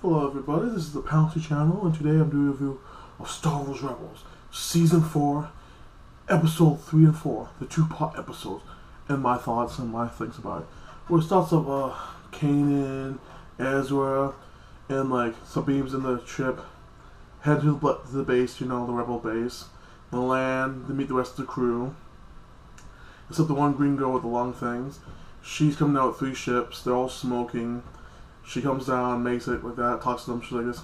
Hello everybody, this is the Pouncy Channel, and today I'm doing a review of Star Wars Rebels, Season 4, Episode 3 and 4, the two-part episodes, and my thoughts and my things about it. Where it starts off, Kanan, Ezra, and Sabine's in the ship, head to the base, you know, the Rebel base. They land, they meet the rest of the crew, except the one green girl with the long things. She's coming out with 3 ships, they're all smoking. She comes down, makes it like that, talks to them, she's like,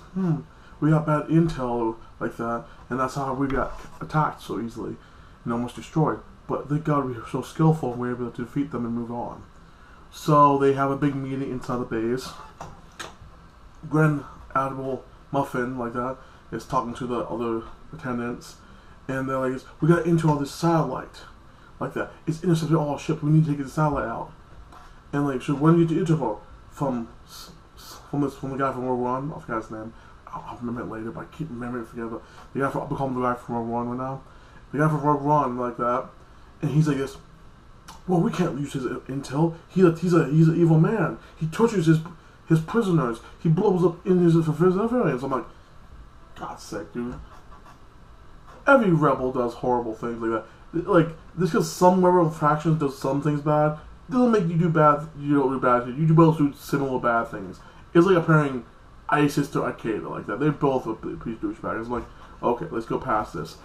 we got bad intel like that, and that's how we got attacked so easily and almost destroyed. But thank God we were so skillful and we were able to defeat them and move on. So they have a big meeting inside the base. Grand Admiral Muffin, like that, is talking to the other attendants, and they're like, we got into all this satellite, like that. It's intercepted all our ships, we need to take the satellite out. And like, so when you get to Interval, from the guy from World War I forgot his name. I'll remember it later, but I keep remembering it, forget. But the guy from, I'll call him the guy from World War I right now. The guy from World War I, like that, and he's like this. Well, we can't use his intel. He's an evil man. He tortures his prisoners. He blows up in his civilians. I'm like, God's sake, dude. Every rebel does horrible things like that. Like, just because some rebel factions does some things bad, doesn't make you do bad. You don't do bad. You both do similar bad things. It's like comparing ISIS to Al-Qaeda, like that. They both are pretty douchebags. I'm like, okay, let's go past this.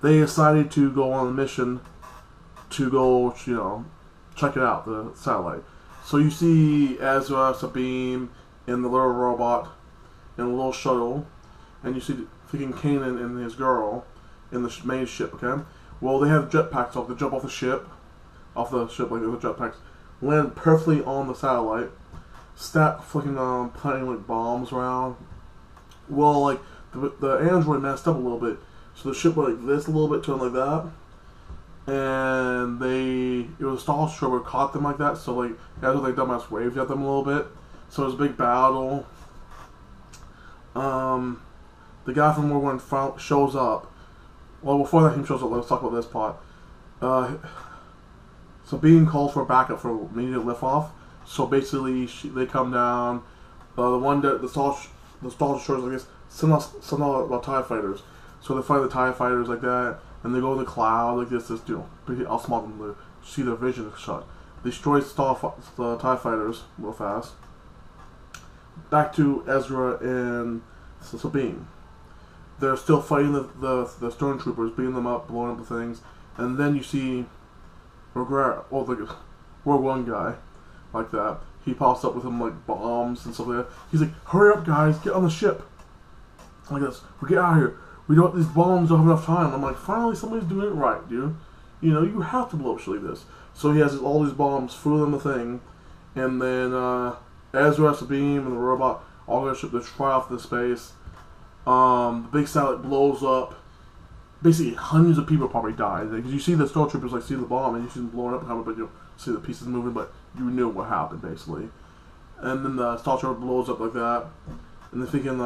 They decided to go on a mission to go, you know, check it out, the satellite. So you see Ezra, Sabine, and the little robot, and a little shuttle, and you see freaking Kanan and his girl in the main ship. Okay, well they have jetpacks off. They jump off the ship like the jetpacks, land perfectly on the satellite. Stack flicking planting like bombs around. Well, like the android messed up a little bit, so the ship went like this a little bit, turned like that, and it was a Star Destroyer caught them like that. So like that's what they dumbass waved at them a little bit. So it was a big battle. The guy from World War I shows up. Well, before that he shows up, let's talk about this part. Sabine calls for backup for immediate lift off. So basically, they come down. The Star Destroyers, I guess, send out the TIE fighters. So they fight the TIE fighters like that, and they go in the cloud like this. You know, pretty small them to see their vision shot. Destroys the TIE fighters real fast. Back to Ezra and Sabine. They're still fighting the stormtroopers, beating them up, blowing up the things, and then you see the World War I guy. Like that. He pops up with him like bombs and stuff like that. He's like, hurry up guys, get on the ship. Like this. We get out of here. These bombs don't have enough time. I'm like, finally somebody's doing it right, dude. You know, you have to blow up shit like this. So he has all these bombs, threw them the thing, and then Ezra, Sabine, and the robot all their ship, they fly off into space. The big satellite blows up. Basically, hundreds of people probably died. Because you see the stormtroopers like see the bomb and you see them blowing up, but you see the pieces moving, but you knew what happened basically. And then the stormtrooper blows up like that, and they're thinking,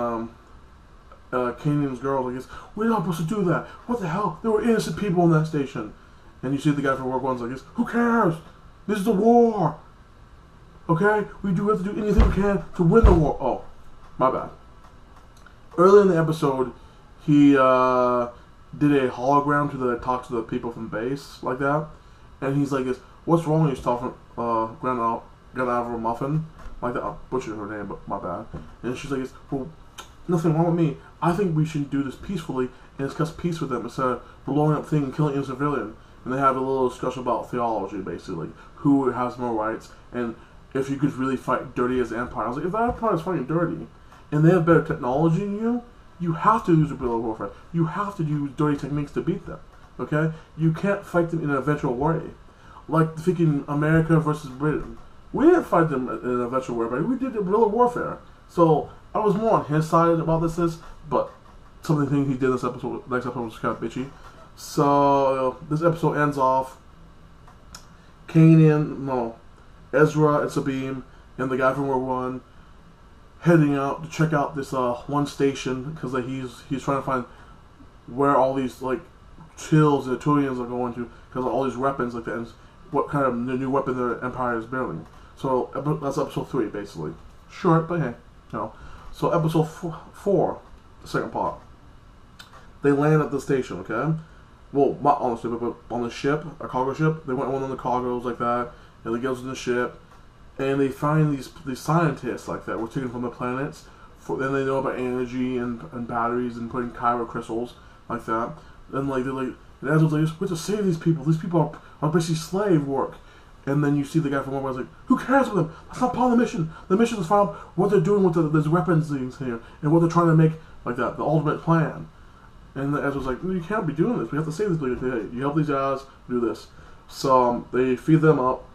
Kanan's girl like, we're not supposed to do that. What the hell? There were innocent people in that station. And you see the guy from World War I's like, who cares? This is the war. Okay, we do have to do anything we can to win the war. Oh, my bad. Early in the episode, he did a hologram to talk to the people from base like that, and he's like, what's wrong? He's talking Grand Admiral Muffin like that. I butchered her name, but my bad. And she's like, well, nothing wrong with me. I think we should do this peacefully and discuss peace with them instead of blowing up things and killing a civilian. And they have a little discussion about theology, basically, who has more rights, and if you could really fight dirty as the Empire. I was like, if the Empire is fighting dirty, and they have better technology than you, you have to use guerrilla warfare. You have to use dirty techniques to beat them. Okay? You can't fight them in an eventual way. Like thinking America versus Britain. We didn't fight them in an eventual war, but we did guerrilla warfare. So I was more on his side about this, but some of the things he did in this episode, next episode, was kind of bitchy. So this episode ends off Ezra and Sabine and the guy from World War I heading out to check out this one station because he's trying to find where all these like chills and Turians are going to, because all these weapons like that, and what kind of new weapon the Empire is building. So that's episode 3 basically. Short, but hey, you know. So episode 4, the second part, they land at the station, okay? Well, not on the ship, but on the ship, a cargo ship. They went on the cargoes like that, and they goes in the ship, and they find these scientists like that were taken from the planets. Then they know about energy and batteries and putting Kyber crystals like that. And like they're like, and Ezra's like, we have to save these people. These people are basically slave work. And then you see the guy from World like, who cares with them? That's not part of the mission. The mission is to find out what they're doing with these weapons things here and what they're trying to make like that, the ultimate plan. And Ezra's like, you can't be doing this. We have to save these people. Hey, you help these guys, do this. So they feed them up.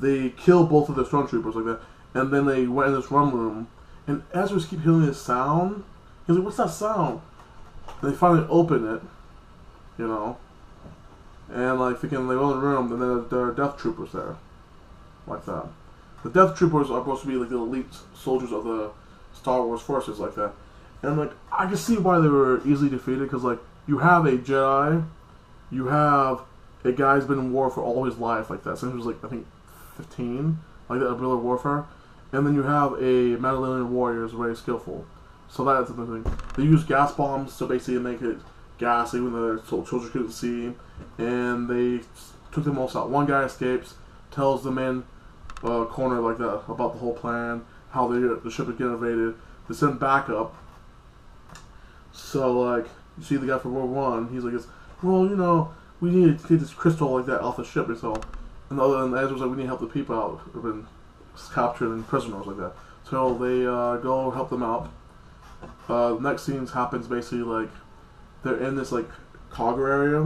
They kill both of the stormtroopers like that. And then they went in this rum room. And Ezra's keep hearing this sound. He's like, what's that sound? And they finally open it, you know. And like thinking they go in the room, and then there are Death Troopers there, like that. The Death Troopers are supposed to be like the elite soldiers of the Star Wars forces, like that. And like I can see why they were easily defeated, because like you have a Jedi, you have a guy who's been in war for all his life, like that, since he was like I think 15, like that, guerrilla warfare, and then you have a Mandalorian warrior who's very skillful. So that's the thing. They use gas bombs to basically make it gas, even though their soldiers couldn't see, and they took them all out. One guy escapes, tells the men corner like that about the whole plan, how the ship is getting invaded. They send backup. So like you see the guy from World War I, he's like, well, you know, we need to get this crystal like that off the ship. So, and other than Ezra's like, we need to help the people out who've been captured and prisoners like that. So they go help them out. Next scenes happens basically like they're in this like cargo area,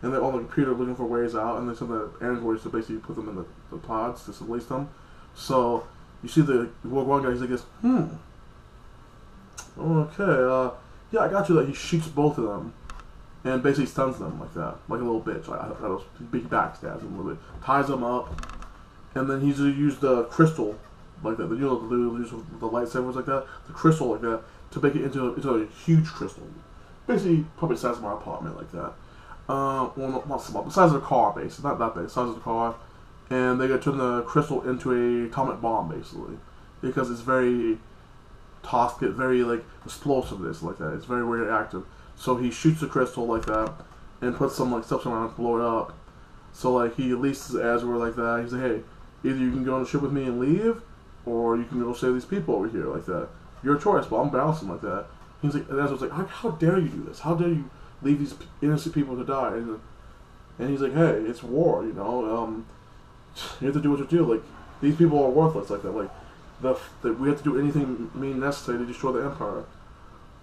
and they're on the computer looking for ways out, and they send the androids to basically put them in the pods to release them. So you see the Rogue One guy, he's like, okay, yeah, I got you. That he shoots both of them, and basically stuns them like that, like a little bitch. Like that was big backstabs them a little bit, ties them up, and then he's used the crystal like that. You know, the lightsabers like that, the crystal like that, to make it into a huge crystal. Basically, probably the size of my apartment, like that. Well, not small, the size of a car, basically. Not that big, the size of the car. And they turn the crystal into a atomic bomb, basically. Because it's very toxic, very, like, explosiveness, like that. It's very, very active. So he shoots the crystal like that, and puts some, like, stuff around to blow it up. So, like, he releases Ezra like that. He's like, hey, either you can go on the ship with me and leave, or you can go save these people over here, like that. Your choice, but I'm bouncing like that. He's like, and Ezra's like, how dare you do this? How dare you leave these innocent people to die? And he's like, hey, it's war, you know. You have to do what you do. Like, these people are worthless like that. Like, we have to do anything necessary to destroy the Empire.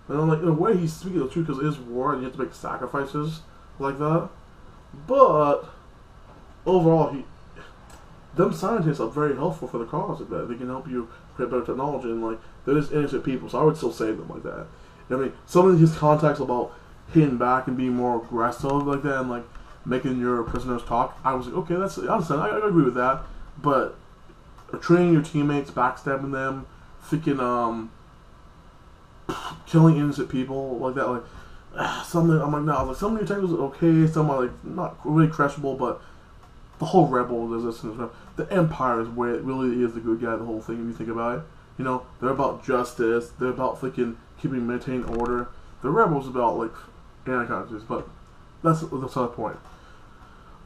And I'm like, in a way, he's speaking the truth because it is war and you have to make sacrifices like that. But overall, them scientists are very helpful for the cause like that. They can help you create better technology, and like, they're just innocent people, so I would still save them like that. I mean, some of his contacts about hitting back and being more aggressive like that, and like making your prisoners talk, I was like, okay, that's, I understand, I agree with that. But training your teammates, backstabbing them, freaking killing innocent people like that, like something. I'm like, no, like some of your techniques are okay, some are like not really questionable, but the whole rebel resistance, the Empire is where it really is the good guy. The whole thing, if you think about it, you know, they're about justice. They're about freaking maintaining order. The rebels about like anarchists, but that's other point.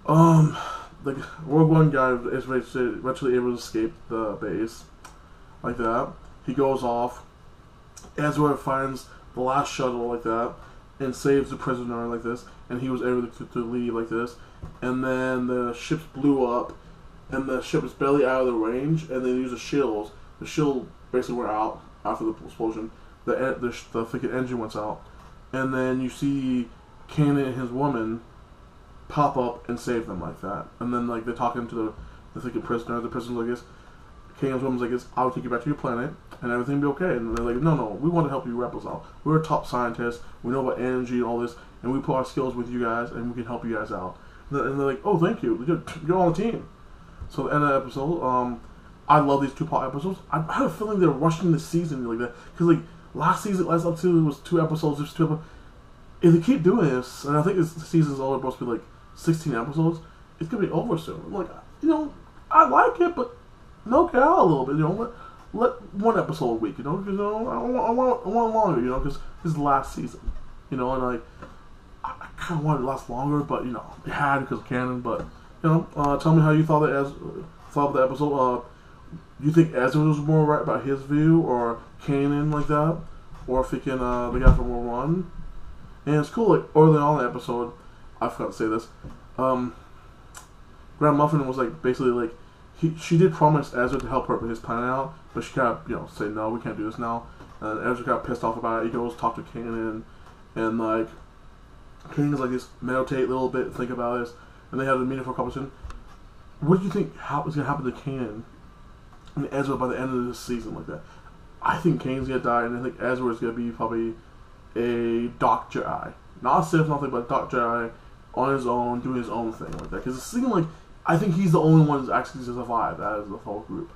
The Rogue One guy is eventually able to escape the base, like that. He goes off. Ezra finds the last shuttle like that, and saves the prisoner like this, and he was able to leave like this. And then the ships blew up, and the ship is barely out of the range, and they use the shields. The shield basically went out after the explosion. The freaking engine went out, and then you see Kanan and his woman pop up and save them like that. And then like they're talking to the freaking prisoner. The prisoner's like this. Kanan's woman's like this. I'll take you back to your planet, and everything will be okay. And they're like, no, we want to help you rebels out. We're top scientists. We know about energy and all this, and we put our skills with you guys, and we can help you guys out. And they're like, oh, thank you. You're on the team. So the end of the episode, I love these two-part episodes. I have a feeling they're rushing the season like that. Because like last up to it was 2 episodes, just 2 episodes. If they keep doing this, and I think the season's only supposed to be like 16 episodes, it's going to be over soon. I'm like, you know, I like it, but milk it out a little bit, you know. let one episode a week, because I want longer, because this is the last season, and like I kind of wanted it to last longer, but it had because of canon. But tell me how you thought of the episode. Do you think Ezra was more right about his view, or Kanan like that, or freaking the guy from World 1? And it's cool, like early on in the episode, I forgot to say this. Grand Muffin was like basically like she did promise Ezra to help her with his plan out, but she kind of say no, we can't do this now. And Ezra got pissed off about it. He goes talk to Kanan, and like Kanan's like just meditate a little bit, think about this, and they have a meaningful conversation. What do you think is gonna happen to Kanan and Ezra by the end of this season like that? I think Kanan's gonna die, and I think Ezra is gonna be probably a Dark Jedi, not a Sith, nothing, but a Dark Jedi on his own, doing his own thing like that. Because it's seeming like I think he's the only one who's actually to survive out of the whole group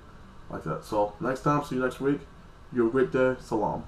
like that. So next time, see you next week. You have a great day. Salam.